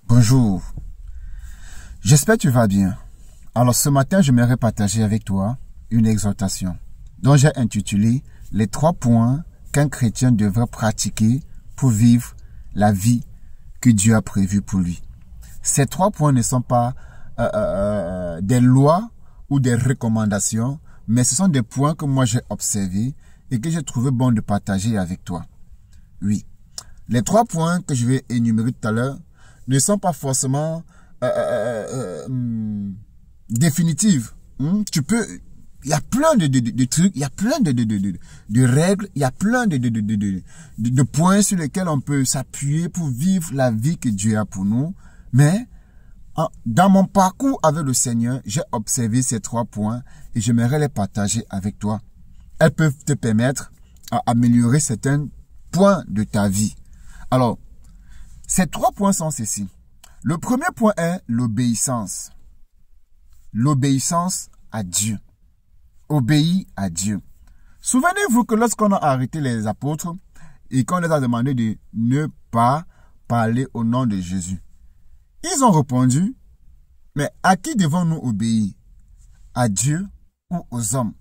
Bonjour, j'espère que tu vas bien. Alors ce matin, j'aimerais partager avec toi une exhortation dont j'ai intitulé « Les 3 points qu'un chrétien devrait pratiquer pour vivre la vie que Dieu a prévue pour lui ». Ces 3 points ne sont pas des lois ou des recommandations, mais ce sont des points que moi j'ai observés et que j'ai trouvé bon de partager avec toi. Oui, les 3 points que je vais énumérer tout à l'heure ne sont pas forcément définitives. Tu peux, il y a plein de trucs, il y a plein de règles, il y a plein de points sur lesquels on peut s'appuyer pour vivre la vie que Dieu a pour nous. Mais dans mon parcours avec le Seigneur, j'ai observé ces 3 points et j'aimerais les partager avec toi. Elles peuvent te permettre à améliorer certains points de ta vie. Alors, ces 3 points sont ceci. Le premier point est l'obéissance. L'obéissance à Dieu. Obéir à Dieu. Souvenez-vous que lorsqu'on a arrêté les apôtres et qu'on les a demandé de ne pas parler au nom de Jésus, ils ont répondu, mais à qui devons-nous obéir? À Dieu ou aux hommes?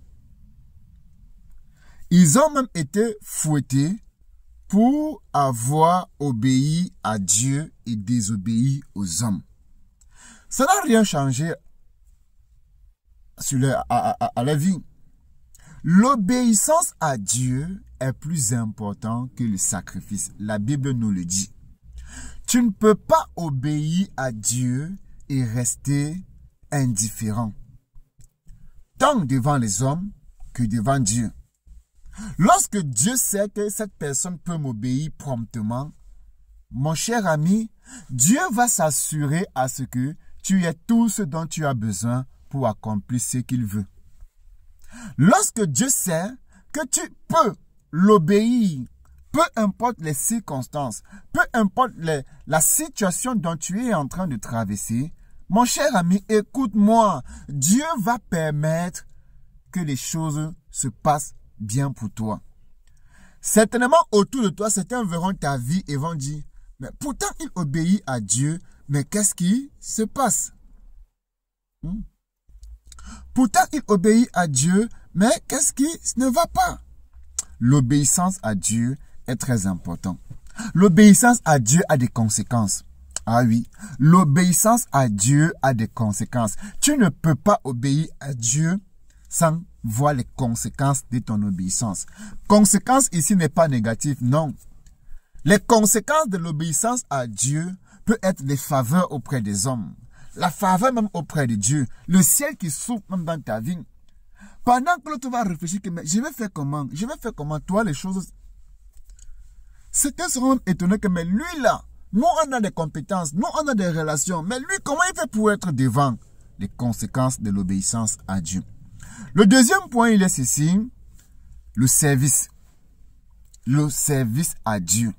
Ils ont même été fouettés pour avoir obéi à Dieu et désobéi aux hommes. Ça n'a rien changé à la vie. L'obéissance à Dieu est plus important que le sacrifice. La Bible nous le dit. Tu ne peux pas obéir à Dieu et rester indifférent, tant devant les hommes que devant Dieu. Lorsque Dieu sait que cette personne peut m'obéir promptement, mon cher ami, Dieu va s'assurer à ce que tu aies tout ce dont tu as besoin pour accomplir ce qu'il veut. Lorsque Dieu sait que tu peux l'obéir, peu importe les circonstances, peu importe la situation dont tu es en train de traverser, mon cher ami, écoute-moi, Dieu va permettre que les choses se passent bien pour toi. Certainement autour de toi, certains verront ta vie et vont dire, mais pourtant il obéit à Dieu, mais qu'est-ce qui se passe? Pourtant il obéit à Dieu, mais qu'est-ce qui ne va pas? L'obéissance à Dieu est très important. L'obéissance à Dieu a des conséquences. Ah oui, l'obéissance à Dieu a des conséquences. Tu ne peux pas obéir à Dieu sans voir les conséquences de ton obéissance. Conséquence ici n'est pas négative, non. Les conséquences de l'obéissance à Dieu peut être des faveurs auprès des hommes. La faveur même auprès de Dieu. Le ciel qui s'ouvre même dans ta vie. Pendant que l'autre va réfléchir que mais je vais faire comment? Je vais faire comment? Toi, les choses... Certains seront étonnés que mais lui là, nous on a des compétences, nous on a des relations, mais lui comment il fait pour être devant? Les conséquences de l'obéissance à Dieu. Le deuxième point, il est ceci, le service. Le service à Dieu.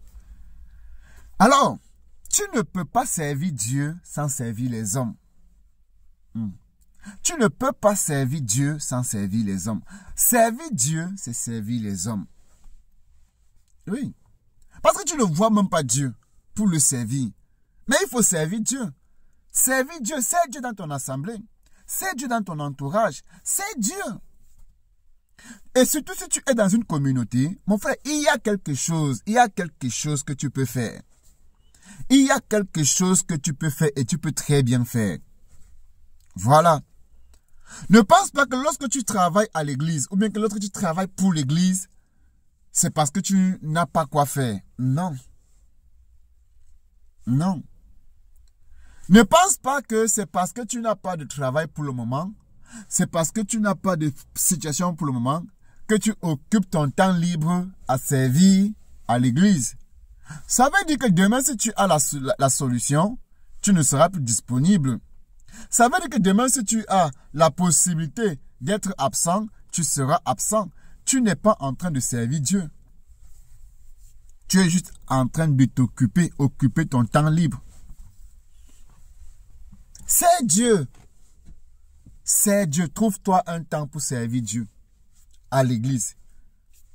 Alors, tu ne peux pas servir Dieu sans servir les hommes. Tu ne peux pas servir Dieu sans servir les hommes. Servir Dieu, c'est servir les hommes. Oui. Parce que tu ne vois même pas Dieu pour le servir. Mais il faut servir Dieu. Servir Dieu, c'est Dieu dans ton assemblée. C'est Dieu dans ton entourage. C'est Dieu. Et surtout si tu es dans une communauté, mon frère, il y a quelque chose. Il y a quelque chose que tu peux faire. Il y a quelque chose que tu peux faire et tu peux très bien faire. Voilà. Ne pense pas que lorsque tu travailles à l'église ou bien que lorsque tu travailles pour l'église, c'est parce que tu n'as pas quoi faire. Non. Non. Ne pense pas que c'est parce que tu n'as pas de travail pour le moment, c'est parce que tu n'as pas de situation pour le moment, que tu occupes ton temps libre à servir à l'église. Ça veut dire que demain, si tu as la solution, tu ne seras plus disponible. Ça veut dire que demain, si tu as la possibilité d'être absent, tu seras absent. Tu n'es pas en train de servir Dieu. Tu es juste en train de t'occuper, occuper ton temps libre. C'est Dieu. C'est Dieu. Trouve-toi un temps pour servir Dieu à l'église.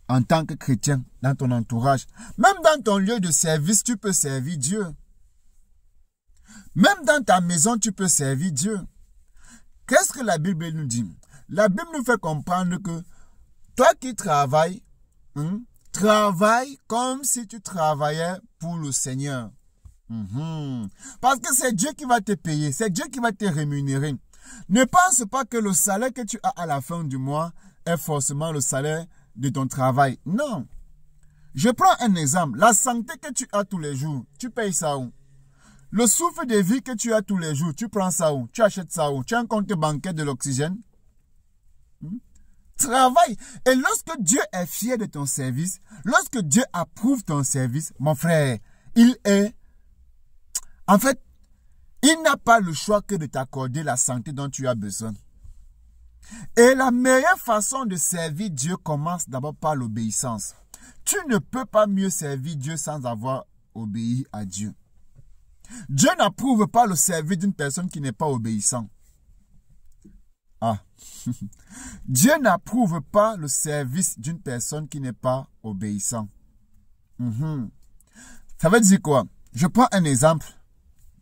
En tant que chrétien, dans ton entourage. Même dans ton lieu de service, tu peux servir Dieu. Même dans ta maison, tu peux servir Dieu. Qu'est-ce que la Bible nous dit? La Bible nous fait comprendre que toi qui travailles, travaille comme si tu travaillais pour le Seigneur. Parce que c'est Dieu qui va te payer, c'est Dieu qui va te rémunérer. Ne pense pas que le salaire que tu as à la fin du mois est forcément le salaire de ton travail. Non. Je prends un exemple. La santé que tu as tous les jours, tu payes ça où? Le souffle de vie que tu as tous les jours, tu prends ça où? Tu achètes ça où? Tu as un compte bancaire de l'oxygène? Travaille. Et lorsque Dieu est fier de ton service, lorsque Dieu approuve ton service, mon frère, il est... En fait, il n'a pas le choix que de t'accorder la santé dont tu as besoin. Et la meilleure façon de servir Dieu commence d'abord par l'obéissance. Tu ne peux pas mieux servir Dieu sans avoir obéi à Dieu. Dieu n'approuve pas le service d'une personne qui n'est pas obéissante. Ah. Dieu n'approuve pas le service d'une personne qui n'est pas obéissant. Ça veut dire quoi? Je prends un exemple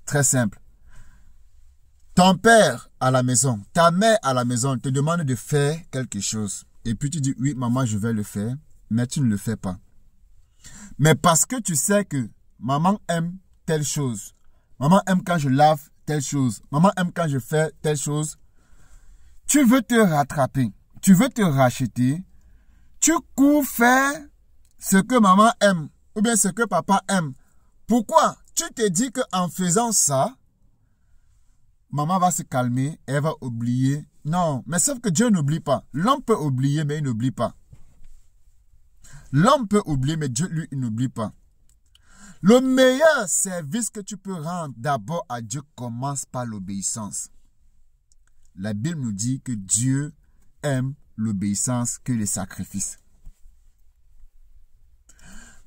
très simple. Ton père à la maison, ta mère à la maison te demande de faire quelque chose. Et puis tu dis, oui, maman, je vais le faire, mais tu ne le fais pas. Mais parce que tu sais que maman aime telle chose, maman aime quand je lave telle chose, maman aime quand je fais telle chose, tu veux te rattraper, tu veux te racheter, tu cours faire ce que maman aime ou bien ce que papa aime. Pourquoi? Tu te dis qu'en faisant ça, maman va se calmer, elle va oublier. Non, mais sauf que Dieu n'oublie pas. L'homme peut oublier, mais il n'oublie pas. L'homme peut oublier, mais Dieu, lui, il n'oublie pas. Le meilleur service que tu peux rendre d'abord à Dieu commence par l'obéissance. La Bible nous dit que Dieu aime l'obéissance que les sacrifices.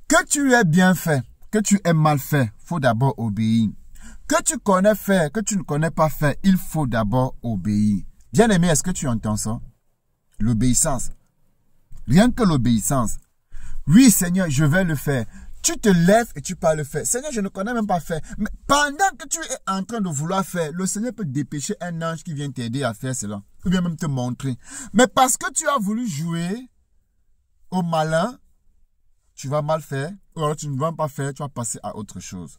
Que tu aies bien fait, que tu aies mal fait, il faut d'abord obéir. Que tu connais faire, que tu ne connais pas faire, il faut d'abord obéir. Bien-aimé, est-ce que tu entends ça? L'obéissance. Rien que l'obéissance. Oui, Seigneur, je vais le faire. Tu te lèves et tu pars le faire. Seigneur, je ne connais même pas faire. Mais pendant que tu es en train de vouloir faire, le Seigneur peut dépêcher un ange qui vient t'aider à faire cela. Ou bien même te montrer. Mais parce que tu as voulu jouer au malin, tu vas mal faire. Ou alors tu ne vas pas faire, tu vas passer à autre chose.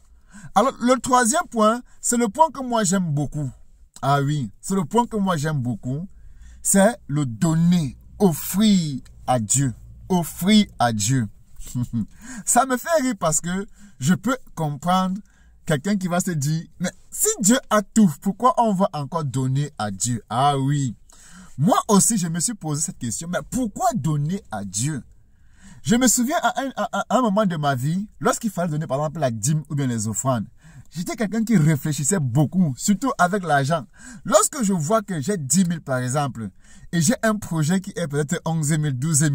Alors, le troisième point, c'est le point que moi j'aime beaucoup. Ah oui, c'est le point que moi j'aime beaucoup. C'est le donner, offrir à Dieu. Offrir à Dieu. Ça me fait rire parce que je peux comprendre quelqu'un qui va se dire, mais si Dieu a tout, pourquoi on va encore donner à Dieu? Ah oui. Moi aussi, je me suis posé cette question, mais pourquoi donner à Dieu? Je me souviens à un moment de ma vie, lorsqu'il fallait donner par exemple la dîme ou bien les offrandes, j'étais quelqu'un qui réfléchissait beaucoup, surtout avec l'argent. Lorsque je vois que j'ai 10 000 par exemple, et j'ai un projet qui est peut-être 11 000, 12 000,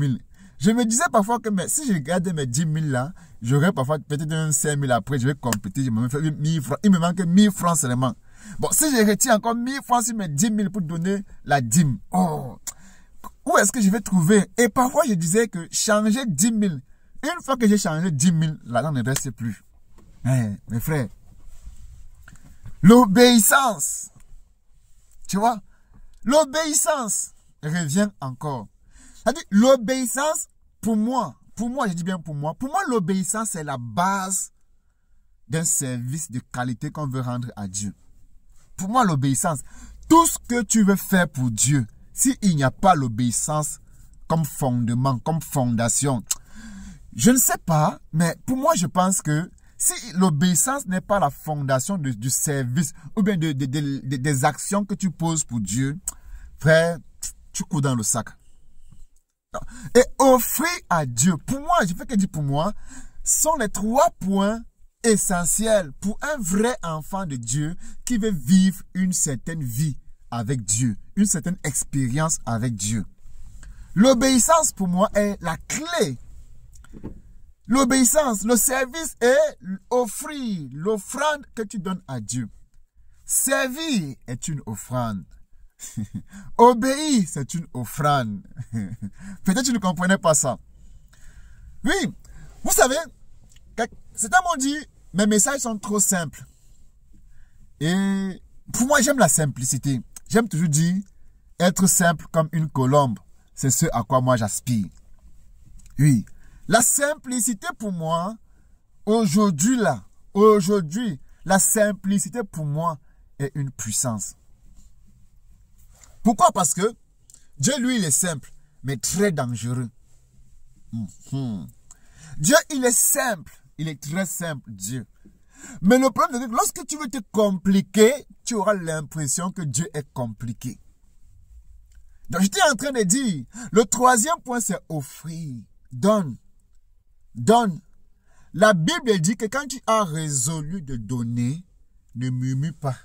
je me disais parfois que mais, si je gardais mes 10 000 là, j'aurais parfois peut-être un 5 000 après, je vais compléter, je me fais 1000 francs. Il me manque 1000 francs seulement. Bon, si je retiens encore 1000 francs sur mes 10 000 pour donner la dîme, oh, où est-ce que je vais trouver? Et parfois, je disais que changer 10 000, une fois que j'ai changé 10 000, l'argent ne reste plus. Mes frères, l'obéissance, tu vois, l'obéissance revient encore. C'est-à-dire, l'obéissance, pour moi, je dis bien pour moi, l'obéissance, c'est la base d'un service de qualité qu'on veut rendre à Dieu. Pour moi, l'obéissance, tout ce que tu veux faire pour Dieu, s'il n'y a pas l'obéissance comme fondement, comme fondation, je ne sais pas, mais pour moi, je pense que si l'obéissance n'est pas la fondation du service ou bien des actions que tu poses pour Dieu, frère, tu cours dans le sac. Et offrir à Dieu, pour moi, je fais que dire pour moi, sont les 3 points essentiels pour un vrai enfant de Dieu qui veut vivre une certaine vie avec Dieu, une certaine expérience avec Dieu. L'obéissance pour moi est la clé. L'obéissance, le service est offrir l'offrande que tu donnes à Dieu. Servir est une offrande. Obéir, c'est une offrande. Peut-être que tu ne comprenais pas ça. Oui, vous savez, certains m'ont dit, mes messages sont trop simples. Et pour moi, j'aime la simplicité. J'aime toujours dire, être simple comme une colombe, c'est ce à quoi moi j'aspire. Oui, la simplicité pour moi, aujourd'hui, la simplicité pour moi est une puissance. Pourquoi? Parce que Dieu, lui, il est simple, mais très dangereux. Dieu, il est simple, il est très simple, Dieu. Mais le problème, c'est que lorsque tu veux te compliquer, tu auras l'impression que Dieu est compliqué. Donc, j'étais en train de dire, le troisième point, c'est offrir. Donne. Donne. La Bible dit que quand tu as résolu de donner, ne murmure pas.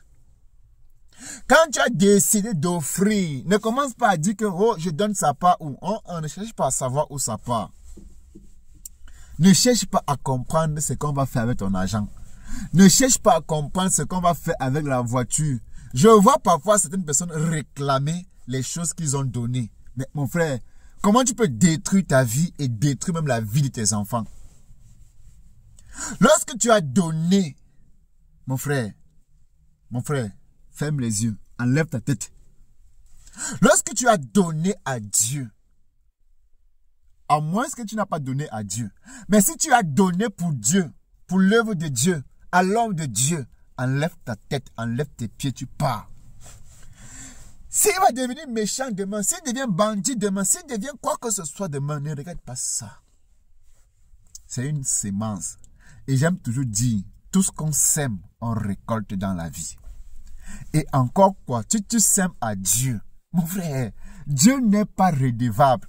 Quand tu as décidé d'offrir, ne commence pas à dire que oh, je donne ça part où. On ne cherche pas à savoir où ça part. Ne cherche pas à comprendre ce qu'on va faire avec ton argent. Ne cherche pas à comprendre ce qu'on va faire avec la voiture. Je vois parfois certaines personnes réclamer les choses qu'ils ont données. Mais mon frère, comment tu peux détruire ta vie et détruire même la vie de tes enfants? Lorsque tu as donné, mon frère, ferme les yeux, enlève ta tête. Lorsque tu as donné à Dieu, à moins que tu n'as pas donné à Dieu, mais si tu as donné pour Dieu, pour l'œuvre de Dieu, à l'homme de Dieu, enlève ta tête, enlève tes pieds, tu pars. S'il va devenir méchant demain, s'il devient bandit demain, s'il devient quoi que ce soit demain, ne regarde pas ça. C'est une sémence. Et j'aime toujours dire, tout ce qu'on sème, on récolte dans la vie. Et encore quoi, si tu sèmes à Dieu, mon frère, Dieu n'est pas redevable.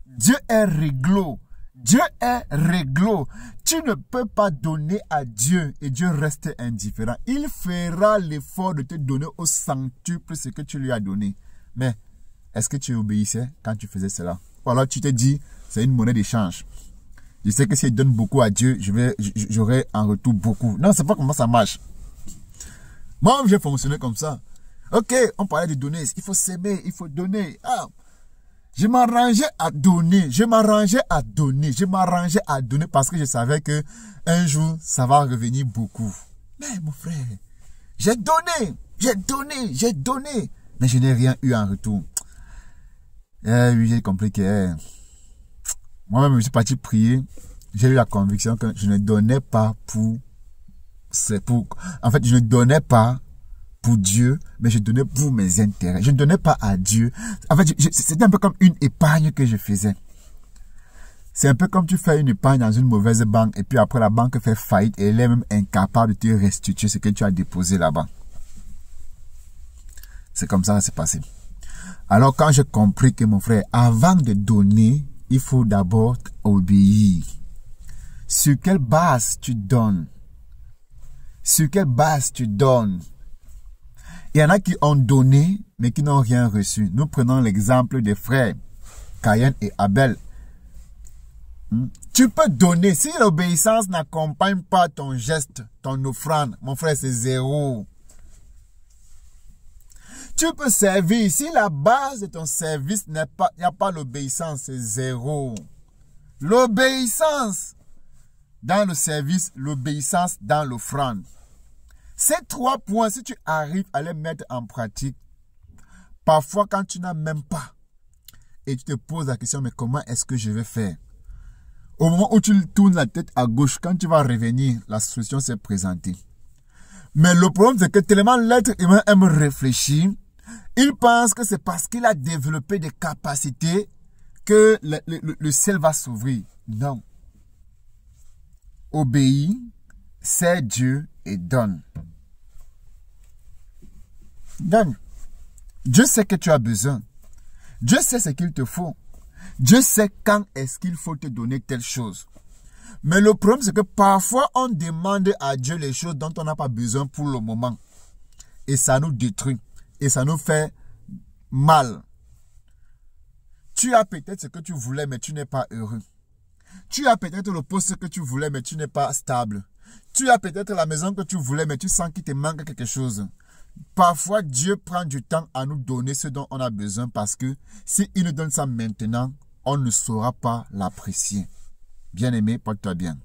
Dieu est réglo. Dieu est réglo. Tu ne peux pas donner à Dieu et Dieu reste indifférent. Il fera l'effort de te donner au centuple ce que tu lui as donné. Mais est-ce que tu obéissais quand tu faisais cela? Ou alors tu te dis, c'est une monnaie d'échange. Je sais que si je donne beaucoup à Dieu, j'aurai en retour beaucoup. Non, c'est pas comment ça marche. Moi, j'ai fonctionné comme ça. Ok, on parlait de donner. Il faut s'aimer, il faut donner. Ah, je m'arrangeais à donner. Je m'arrangeais à donner parce que je savais que un jour, ça va revenir beaucoup. Mais mon frère, j'ai donné. Mais je n'ai rien eu en retour. Oui, j'ai compris que... moi-même, je suis parti prier. J'ai eu la conviction que je ne donnais pas en fait, je ne donnais pas pour Dieu, mais je donnais pour mes intérêts. Je ne donnais pas à Dieu. En fait, c'était un peu comme une épargne que je faisais. C'est un peu comme tu fais une épargne dans une mauvaise banque et puis après la banque fait faillite et elle est même incapable de te restituer ce que tu as déposé là-bas. C'est comme ça que c'est passé. Alors quand j'ai compris que mon frère, avant de donner, il faut d'abord obéir. Sur quelle base tu donnes? Sur quelle base tu donnes? Il y en a qui ont donné, mais qui n'ont rien reçu. Nous prenons l'exemple des frères, Caïn et Abel. Tu peux donner. Si l'obéissance n'accompagne pas ton geste, ton offrande, mon frère, c'est zéro. Tu peux servir. Si la base de ton service n'est pas, il n'y a pas l'obéissance, c'est zéro. L'obéissance dans le service, l'obéissance dans l'offrande. Ces 3 points, si tu arrives à les mettre en pratique, parfois quand tu n'as même pas, et tu te poses la question, mais comment est-ce que je vais faire? Au moment où tu tournes la tête à gauche, quand tu vas revenir, la solution s'est présentée. Mais le problème, c'est que tellement l'être humain aime réfléchir, il pense que c'est parce qu'il a développé des capacités que le ciel va s'ouvrir. Non. Obéis, sers Dieu et donne. Donne. Dieu sait que tu as besoin. Dieu sait ce qu'il te faut. Dieu sait quand est-ce qu'il faut te donner telle chose. Mais le problème, c'est que parfois, on demande à Dieu les choses dont on n'a pas besoin pour le moment. Et ça nous détruit. Et ça nous fait mal. Tu as peut-être ce que tu voulais, mais tu n'es pas heureux. Tu as peut-être le poste que tu voulais, mais tu n'es pas stable. Tu as peut-être la maison que tu voulais, mais tu sens qu'il te manque quelque chose. Parfois, Dieu prend du temps à nous donner ce dont on a besoin parce que s'il nous donne ça maintenant, on ne saura pas l'apprécier. Bien-aimé, porte-toi bien.